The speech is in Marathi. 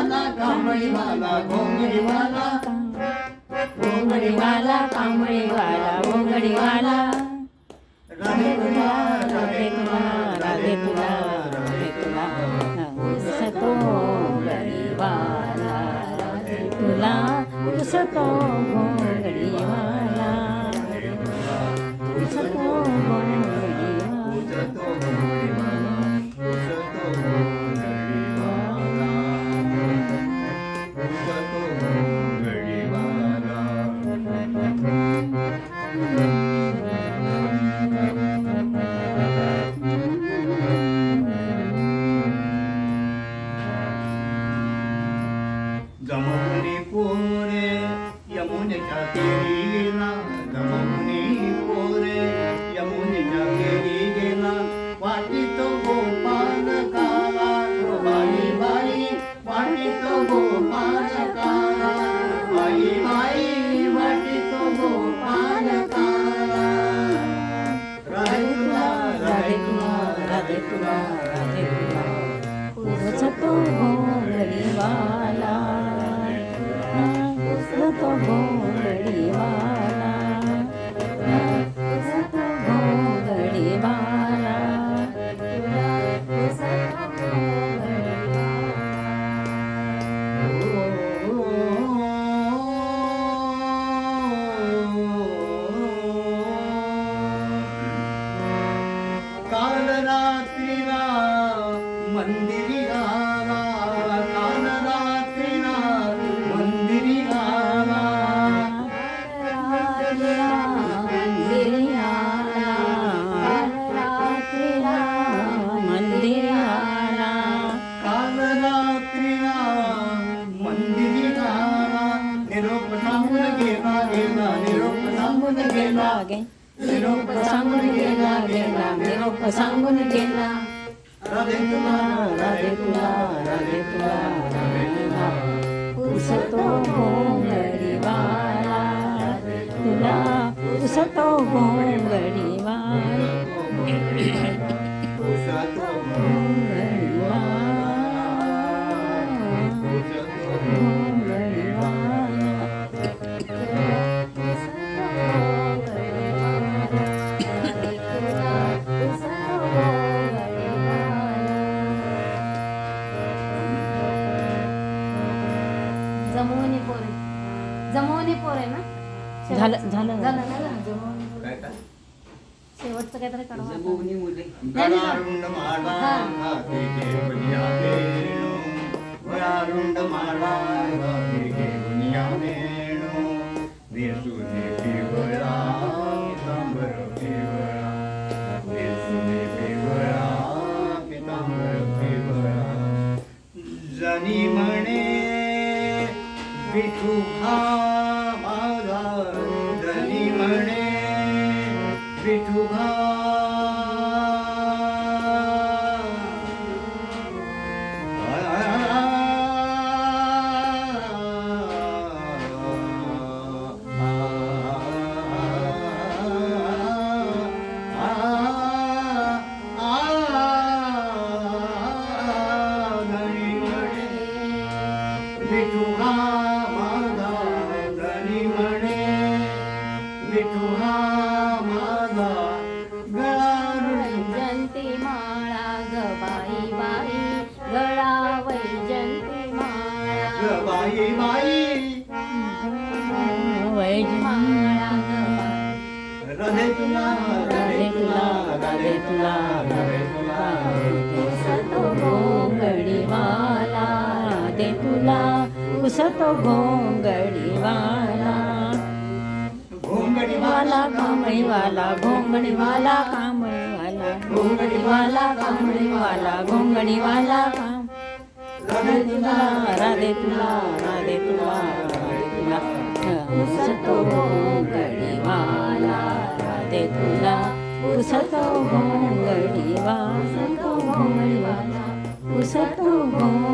घोंगडीवाला कांबळीवाला घोंगडीवाला घोंगडीवाला कांबळीवाला घोंगडीवाला राधे तुला राधे तुला राधे तुला राधे तुला उसतो घोंगडीवाला राधे तुला उसतो घोंगडीवाला उसतो जमुनी पोरे यमुनेच्या केरी गेला जमुनी पोरे यमुनेच्या केरी गेला वाटीत गोपाल काला बाई बाई वाटीत गोपाल काला बाई बाई वाटीत गोपाल काला राधे तुला राधे तुला राधे तुला राधे तुला उसतो घोंगडीवाला उसतो घोंगडीवाला उसतो घोंगडीवाला काल रात्रीला मंदिरी आला काल रात्रीला मंदिरी आला मंदिरी आला रात्रीला मंदिरी आला काल रात्रीला मंदिरी आला निरोप सांगून गेला गेला निरोप सांगून गेला निरोप सांगून गेला गेला निरोप सांगून गेला राधे तुला राधे तुला राधे तुला राधे तुला उसतो घोंगडीवाला तुला उसतो घोंगडीवाला जमवणी पोरे जमवणी पोरे ना झालं झालं झालं ना जमवणी पोरे. शेवटचं काहीतरी काढवा गळारुंड माला हाती घेऊन या वेणू गळारुंड माला हाती घेऊन या वेणू दिसुनी पिवळा पितांबर पिवळा दिसुनी पिवळा पितांबर पिवळा जनी म्हणे विठू हा माझा जनी म्हणे विठू हा विठू हा माझा धनी म्हणे विठू हा माझा गळा वैजंती माळा ग बाई बाई गळा वैजंती माळा ग बाई बाई माळा ग राधे तुला राधे तुला राधे तुला राधे तुला उसतो घोंगडीवाला राधे तुला उसतो घोंगडीवाला घोंगडीवाला कांबळीवाला घोंगडीवाला कांबळीवाला घोंगडीवाला कांबळीवाला घोंगडीवाला राधे तुला राधे तुला राधे तुला राधे तुला उसतो घोंगडीवाला राधे तुला उसतो घोंगडीवाला उसतो घोंगडीवाला उसतो घोंगडीवाला